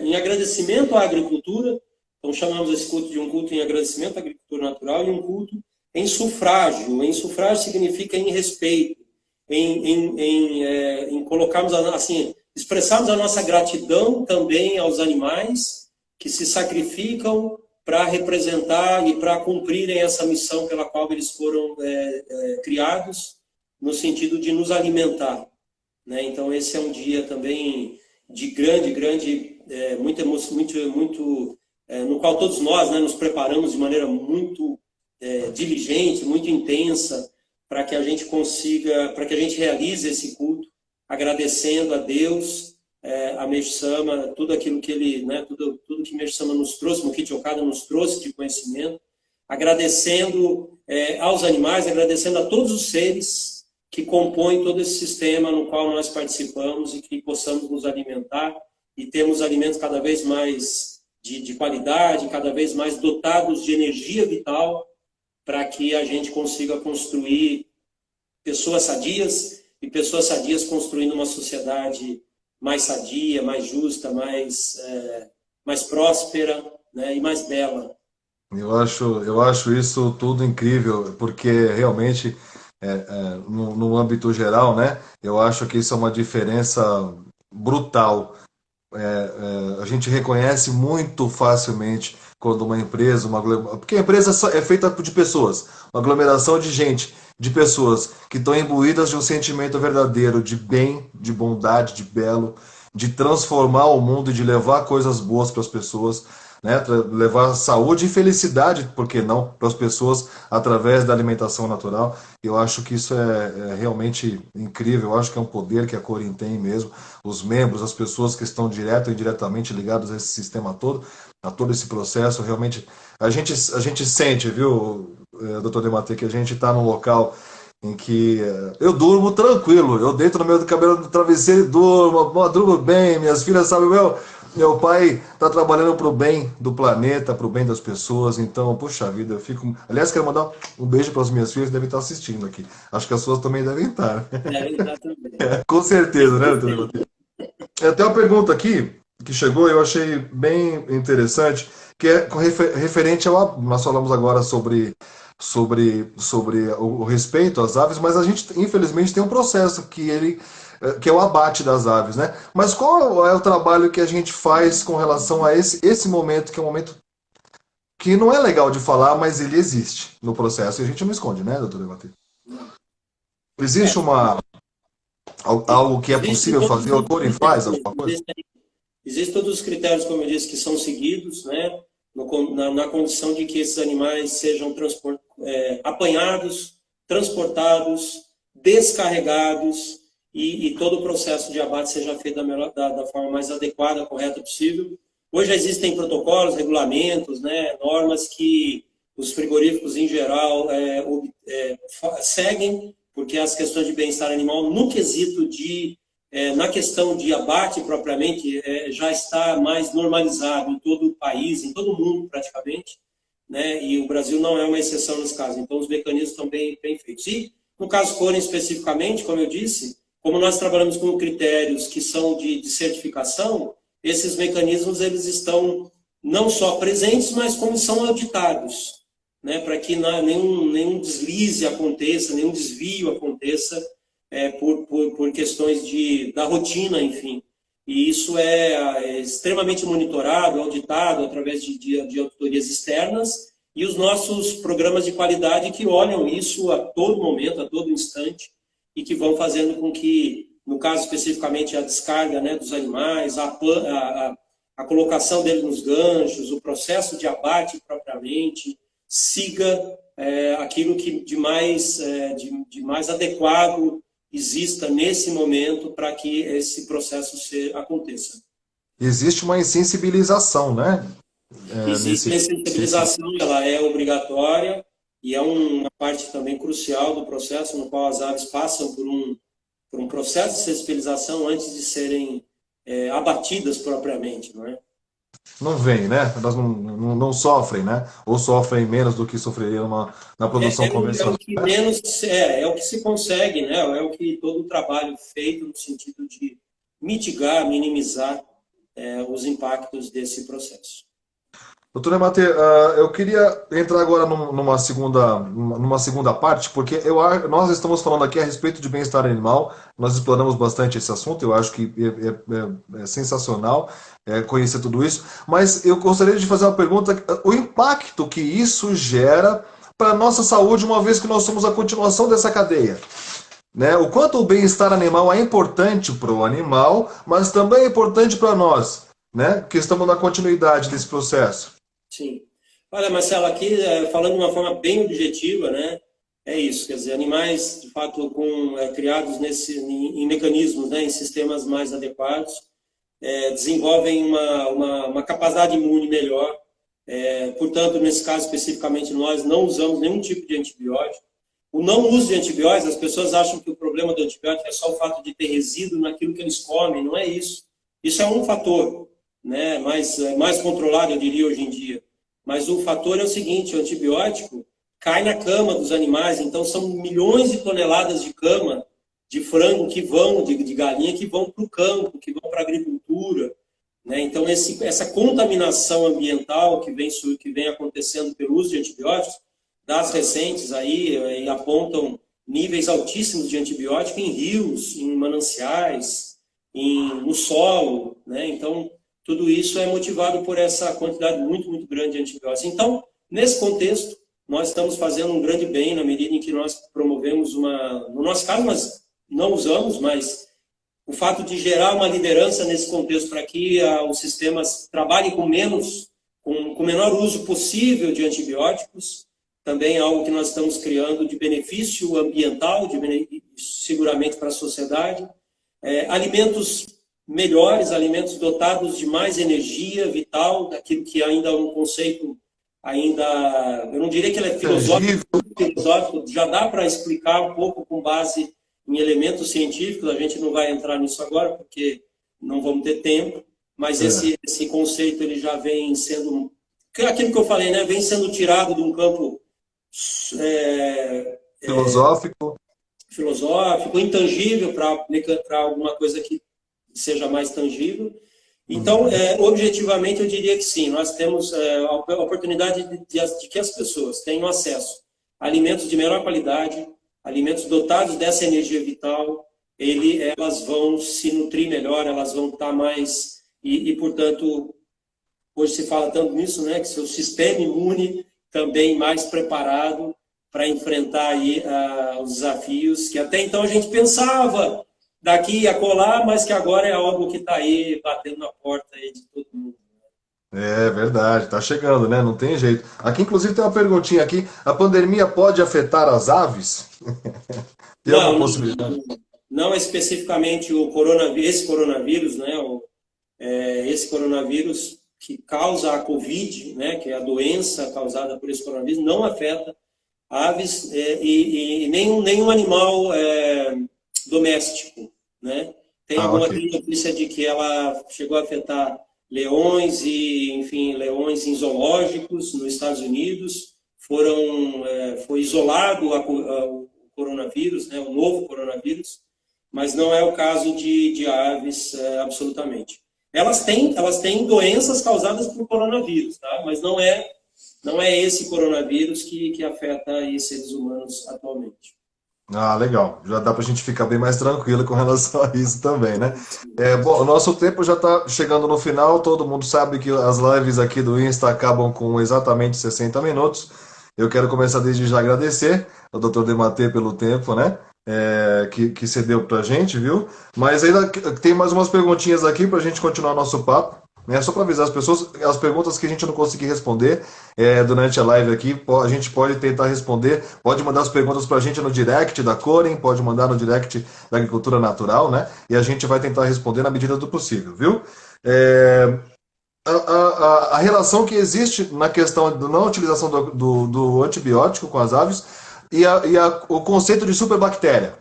em agradecimento à agricultura. Então, chamamos esse culto de um culto em agradecimento à agricultura natural e um culto em sufrágio. Em sufrágio significa em respeito, em colocarmos, assim, expressarmos a nossa gratidão também aos animais que se sacrificam para representar e para cumprirem essa missão pela qual eles foram criados, no sentido de nos alimentar. Né? Então, esse é um dia também de muito no qual todos nós, né, nos preparamos de maneira muito diligente, muito intensa, para que a gente consiga, para que a gente realize esse culto, agradecendo a Deus, a Meixo-sama, tudo aquilo que ele, né, tudo que Meixo-sama nos trouxe, Mokichi Okada nos trouxe de conhecimento, agradecendo aos animais, agradecendo a todos os seres que compõem todo esse sistema no qual nós participamos e que possamos nos alimentar e termos alimentos cada vez mais de qualidade, cada vez mais dotados de energia vital, para que a gente consiga construir pessoas sadias e pessoas sadias construindo uma sociedade mais sadia, mais justa, mais próspera, né, e mais bela. Eu acho isso tudo incrível, porque realmente, no âmbito geral, né, eu acho que isso é uma diferença brutal. A gente reconhece muito facilmente quando uma empresa, porque a empresa é feita de pessoas, uma aglomeração de gente, de pessoas que estão imbuídas de um sentimento verdadeiro de bem, de bondade, de belo, de transformar o mundo e de levar coisas boas para as pessoas, né? Levar saúde e felicidade, por que não, para as pessoas através da alimentação natural. Eu acho que isso é realmente incrível. Eu acho que é um poder que a Corin tem mesmo. Os membros, as pessoas que estão direto e indiretamente ligados a esse sistema todo, a todo esse processo, realmente a gente sente, viu, doutor Dematê, que a gente está num local em que eu durmo tranquilo, eu deito no meio do cabelo do travesseiro e durmo bem, minhas filhas sabem, meu pai está trabalhando para o bem do planeta, para o bem das pessoas, então, puxa vida, eu fico... Aliás, quero mandar um beijo para as minhas filhas que devem estar assistindo aqui. Acho que as suas também devem estar. Devem estar também. Com certeza, né, doutor Dematê? Tem uma pergunta aqui que chegou e eu achei bem interessante, que é referente ao... Nós falamos agora sobre o respeito às aves, mas a gente, infelizmente, tem um processo que é o abate das aves, né? Mas qual é o trabalho que a gente faz com relação a esse momento, que é um momento que não é legal de falar, mas ele existe no processo e a gente não esconde, né, doutor Dematê? Existe algo que é possível fazer, o Corin faz alguma coisa? Existem todos os critérios, como eu disse, que são seguidos, né, na condição de que esses animais sejam apanhados, transportados, descarregados e todo o processo de abate seja feito da forma mais adequada, correta possível. Hoje já existem protocolos, regulamentos, né, normas que os frigoríficos, em geral, seguem, porque as questões de bem-estar animal, no quesito na questão de abate propriamente, já está mais normalizado em todo o país, em todo o mundo praticamente, né? E o Brasil não é uma exceção nesse caso. Então, os mecanismos estão bem feitos. E, no caso Corin especificamente, como eu disse, como nós trabalhamos com critérios que são de certificação, esses mecanismos eles estão não só presentes, mas como são auditados, né? Para que nenhum deslize aconteça, nenhum desvio aconteça, por questões da rotina, enfim. E isso é extremamente monitorado, auditado através de auditorias externas e os nossos programas de qualidade que olham isso a todo momento, a todo instante e que vão fazendo com que, no caso especificamente, a descarga, né, dos animais, a colocação deles nos ganchos, o processo de abate propriamente, siga aquilo que de mais adequado exista nesse momento para que esse processo aconteça. Existe uma insensibilização, né? Existe a sensibilização, ela é obrigatória e é uma parte também crucial do processo no qual as aves passam por um processo de sensibilização antes de serem abatidas propriamente, não é? Não vem, né? Elas não sofrem, né? Ou sofrem menos do que sofreriam na produção É convencional. o que menos é o que se consegue, né? É o que todo o trabalho feito no sentido de mitigar, minimizar os impactos desse processo. Doutor Nemate, eu queria entrar agora numa segunda parte, porque nós estamos falando aqui a respeito de bem-estar animal, nós exploramos bastante esse assunto, eu acho que é sensacional conhecer tudo isso, mas eu gostaria de fazer uma pergunta, o impacto que isso gera para a nossa saúde, uma vez que nós somos a continuação dessa cadeia. Né? O quanto o bem-estar animal é importante para o animal, mas também é importante para nós, né? Que estamos na continuidade desse processo. Sim. Olha, Marcelo, aqui falando de uma forma bem objetiva, né? É isso, quer dizer, animais de fato criados em mecanismos, né, em sistemas mais adequados, desenvolvem uma capacidade imune melhor. Portanto, nesse caso especificamente, nós não usamos nenhum tipo de antibiótico. O não uso de antibióticos, as pessoas acham que o problema do antibiótico é só o fato de ter resíduo naquilo que eles comem, não é isso. Isso é um fator, né, mais controlado, eu diria, hoje em dia. Mas o fator é o seguinte, o antibiótico cai na cama dos animais, então são milhões de toneladas de cama de frango que vão, de galinha, que vão para o campo, que vão para a agricultura. Né? Então, essa contaminação ambiental que vem acontecendo pelo uso de antibióticos, dados recentes aí apontam níveis altíssimos de antibiótico em rios, em mananciais, no solo. Né? Então, tudo isso é motivado por essa quantidade muito, muito grande de antibióticos. Então, nesse contexto, nós estamos fazendo um grande bem na medida em que nós promovemos no nosso caso, nós não usamos, mas o fato de gerar uma liderança nesse contexto para que os sistemas trabalhem com o menor uso possível de antibióticos, também é algo que nós estamos criando de benefício ambiental, seguramente para a sociedade. Alimentos melhores, alimentos dotados de mais energia vital, daquilo que ainda é um conceito, eu não diria que ele é filosófico, já dá para explicar um pouco com base em elementos científicos, a gente não vai entrar nisso agora, porque não vamos ter tempo, mas esse conceito ele já vem sendo, aquilo que eu falei, né, vem sendo tirado de um campo filosófico, intangível, para alguma coisa que seja mais tangível. Então, objetivamente, eu diria que sim, nós temos a oportunidade de que as pessoas tenham acesso a alimentos de melhor qualidade, alimentos dotados dessa energia vital, elas vão se nutrir melhor, elas vão estar mais... portanto, hoje se fala tanto nisso, né, que seu sistema imune também mais preparado para enfrentar aí, os desafios que até então a gente pensava daqui a colar, mas que agora é algo que está aí batendo na porta aí de todo mundo. É verdade, tá chegando, né? Não tem jeito. Aqui, inclusive, tem uma perguntinha aqui. A pandemia pode afetar as aves? Tem alguma possibilidade? Não especificamente esse coronavírus, né? Esse coronavírus que causa a Covid, né? Que é a doença causada por esse coronavírus, não afeta aves e nenhum animal doméstico, né? Tem alguma notícia de que ela chegou a afetar leões leões em zoológicos nos Estados Unidos. Foi isolado o coronavírus, né? O novo coronavírus, mas não é o caso de aves absolutamente. Elas têm doenças causadas por coronavírus, tá? Mas não é esse coronavírus que afeta aí seres humanos atualmente. Ah, legal. Já dá para a gente ficar bem mais tranquilo com relação a isso também, né? Bom, o nosso tempo já está chegando no final. Todo mundo sabe que as lives aqui do Insta acabam com exatamente 60 minutos. Eu quero começar desde já agradecer ao Dr. Nemate pelo tempo, né? Que cedeu para a gente, viu? Mas ainda tem mais umas perguntinhas aqui para a gente continuar nosso papo. né? Só para avisar as pessoas, as perguntas que a gente não conseguir responder durante a live aqui, a gente pode tentar responder. Pode mandar as perguntas para a gente no direct da Coren, pode mandar no direct da Agricultura Natural, né? E a gente vai tentar responder na medida do possível, viu? É, a relação que existe na questão da não utilização do antibiótico com as aves o conceito de superbactéria.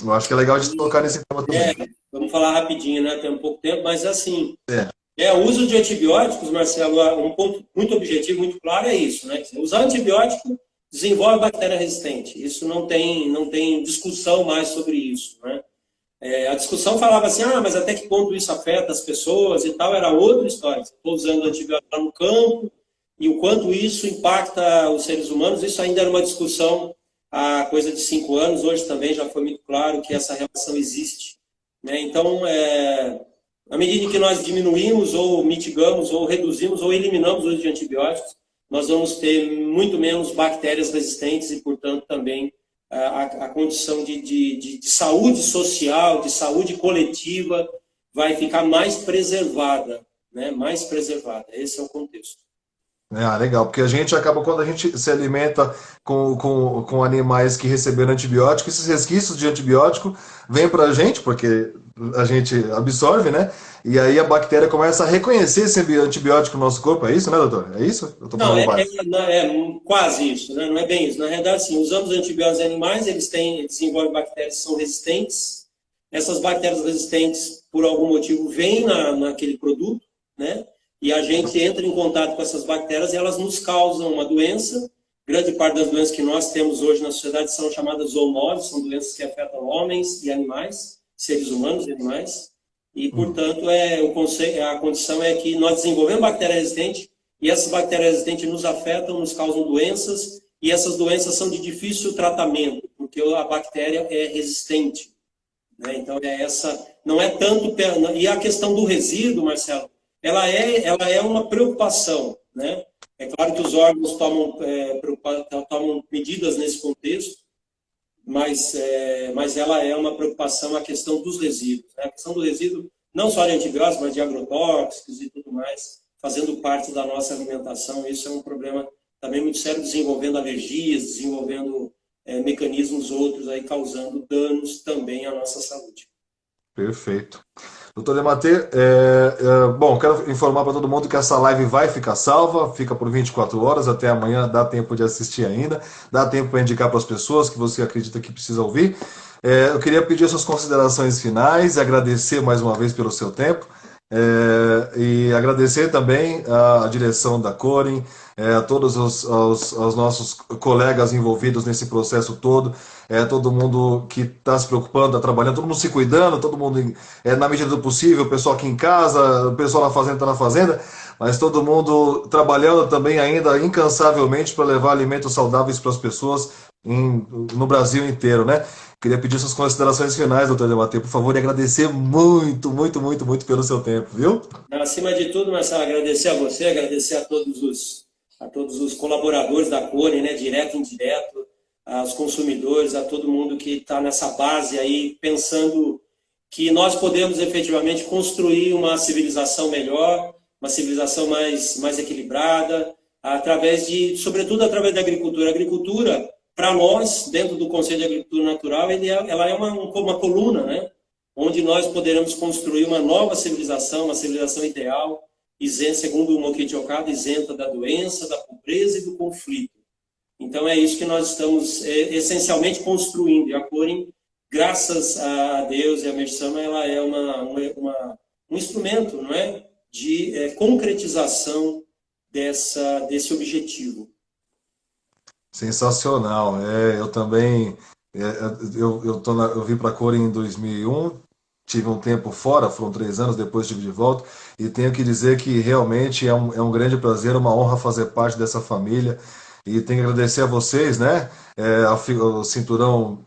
Eu acho que é legal a gente tocar nesse tema também. Vamos falar rapidinho, né? Tem um pouco tempo, mas assim, É. O uso de antibióticos, Marcelo, um ponto muito objetivo, muito claro é isso, né? Usar antibiótico desenvolve bactéria resistente. Isso não tem discussão mais sobre isso, né? A discussão falava assim, mas até que ponto isso afeta as pessoas e tal, era outra história. Estou usando antibiótico no campo e o quanto isso impacta os seres humanos, isso ainda era uma discussão há coisa de 5 anos, hoje também já foi muito claro que essa relação existe, né? Então, à medida que nós diminuímos ou mitigamos ou reduzimos ou eliminamos o uso de antibióticos, nós vamos ter muito menos bactérias resistentes e, portanto, também a condição de saúde social, de saúde coletiva vai ficar mais preservada, né? Mais preservada. Esse é o contexto. Legal, porque a gente acaba, quando a gente se alimenta com animais que receberam antibiótico, esses resquícios de antibiótico vêm para a gente, porque a gente absorve, né? E aí a bactéria começa a reconhecer esse antibiótico no nosso corpo. É isso, né, doutor? É isso? Eu tô Não, falando quase isso, né? Não é bem isso. Na realidade, sim, usamos antibióticos em animais, eles desenvolvem bactérias que são resistentes. Essas bactérias resistentes, por algum motivo, vêm naquele produto, né? E a gente entra em contato com essas bactérias e elas nos causam uma doença. Grande parte das doenças que nós temos hoje na sociedade são chamadas zoonoses, são doenças que afetam homens e animais, seres humanos e animais. E, portanto, a condição é que nós desenvolvemos bactéria resistente e essas bactérias resistentes nos afetam, nos causam doenças e essas doenças são de difícil tratamento, porque a bactéria é resistente, né? Então, não é tanto... E a questão do resíduo, Marcelo, ela é uma preocupação, né? É claro que os órgãos tomam medidas nesse contexto, mas ela é uma preocupação a questão dos resíduos, né? A questão do resíduo, não só de antibióticos, mas de agrotóxicos e tudo mais, fazendo parte da nossa alimentação. Isso é um problema também muito sério, desenvolvendo alergias, desenvolvendo mecanismos outros aí, causando danos também à nossa saúde. Perfeito. Doutor Dematê, bom, quero informar para todo mundo que essa live vai ficar salva, fica por 24 horas, até amanhã dá tempo de assistir ainda, dá tempo para indicar para as pessoas que você acredita que precisa ouvir. Eu queria pedir suas considerações finais, agradecer mais uma vez pelo seu tempo, e agradecer também a direção da Coren, a todos os nossos colegas envolvidos nesse processo todo, todo mundo que está se preocupando, está trabalhando, todo mundo se cuidando, todo mundo na medida do possível, o pessoal aqui em casa, o pessoal na fazenda está na fazenda, mas todo mundo trabalhando também ainda incansavelmente para levar alimentos saudáveis para as pessoas no Brasil inteiro, né? Queria pedir suas considerações finais, doutor Dematê, por favor, e agradecer muito, muito, muito, muito pelo seu tempo, viu? Acima de tudo, Marcelo, agradecer a você, agradecer a todos os colaboradores da Coren, né, direto e indireto, aos consumidores, a todo mundo que está nessa base aí, pensando que nós podemos efetivamente construir uma civilização melhor, uma civilização mais equilibrada, sobretudo através da agricultura. A agricultura, para nós, dentro do Conselho de Agricultura Natural, ela é uma coluna, né, onde nós poderemos construir uma nova civilização, uma civilização ideal, segundo o Mokichi Okada, isenta da doença, da pobreza e do conflito. Então, é isso que nós estamos essencialmente construindo. E a Coren, graças a Deus e a Mersama, ela é um instrumento, não é, de concretização desse objetivo. Sensacional. Eu também... eu vim para a Coren em 2001, tive um tempo fora, foram 3 anos, depois estive de volta, e tenho que dizer que realmente é um grande prazer, uma honra fazer parte dessa família. E tenho que agradecer a vocês, né? O cinturão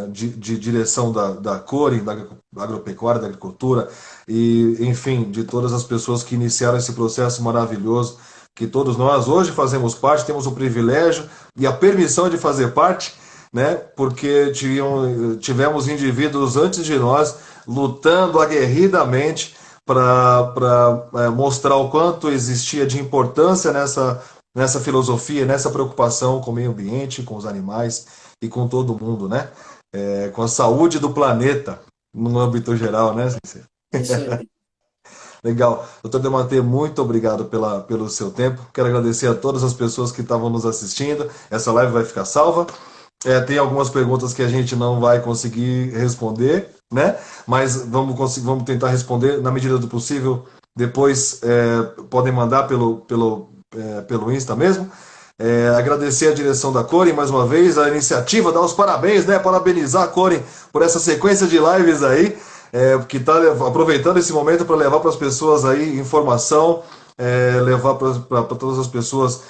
de direção da Coren, da agropecuária, da agricultura, e, enfim, de todas as pessoas que iniciaram esse processo maravilhoso, que todos nós hoje fazemos parte, temos o privilégio e a permissão de fazer parte, né? Porque tivemos indivíduos antes de nós lutando aguerridamente para mostrar o quanto existia de importância nessa filosofia, nessa preocupação com o meio ambiente, com os animais e com todo mundo, né? Com a saúde do planeta, no âmbito geral, né, Sensei? Isso aí. Legal. Doutor Dematê, muito obrigado pelo seu tempo. Quero agradecer a todas as pessoas que estavam nos assistindo. Essa live vai ficar salva. Tem algumas perguntas que a gente não vai conseguir responder, né? Mas vamos tentar responder na medida do possível. Depois podem mandar pelo Insta mesmo. Agradecer a direção da Corem mais uma vez, a iniciativa, dar os parabéns, né? Parabenizar a Corem por essa sequência de lives aí, que está aproveitando esse momento para levar para as pessoas aí informação, levar para todas as pessoas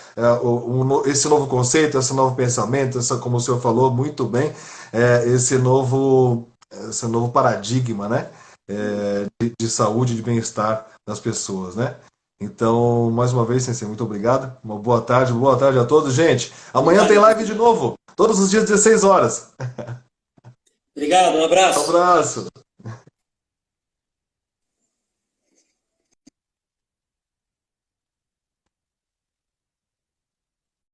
esse novo conceito, esse novo pensamento, como o senhor falou muito bem, esse novo paradigma, né? De saúde e de bem-estar das pessoas, né? Então, mais uma vez, Sensei, muito obrigado. Uma boa tarde a todos. Gente, amanhã tem live de novo, todos os dias, 16 horas. Obrigado, um Um abraço. abraço.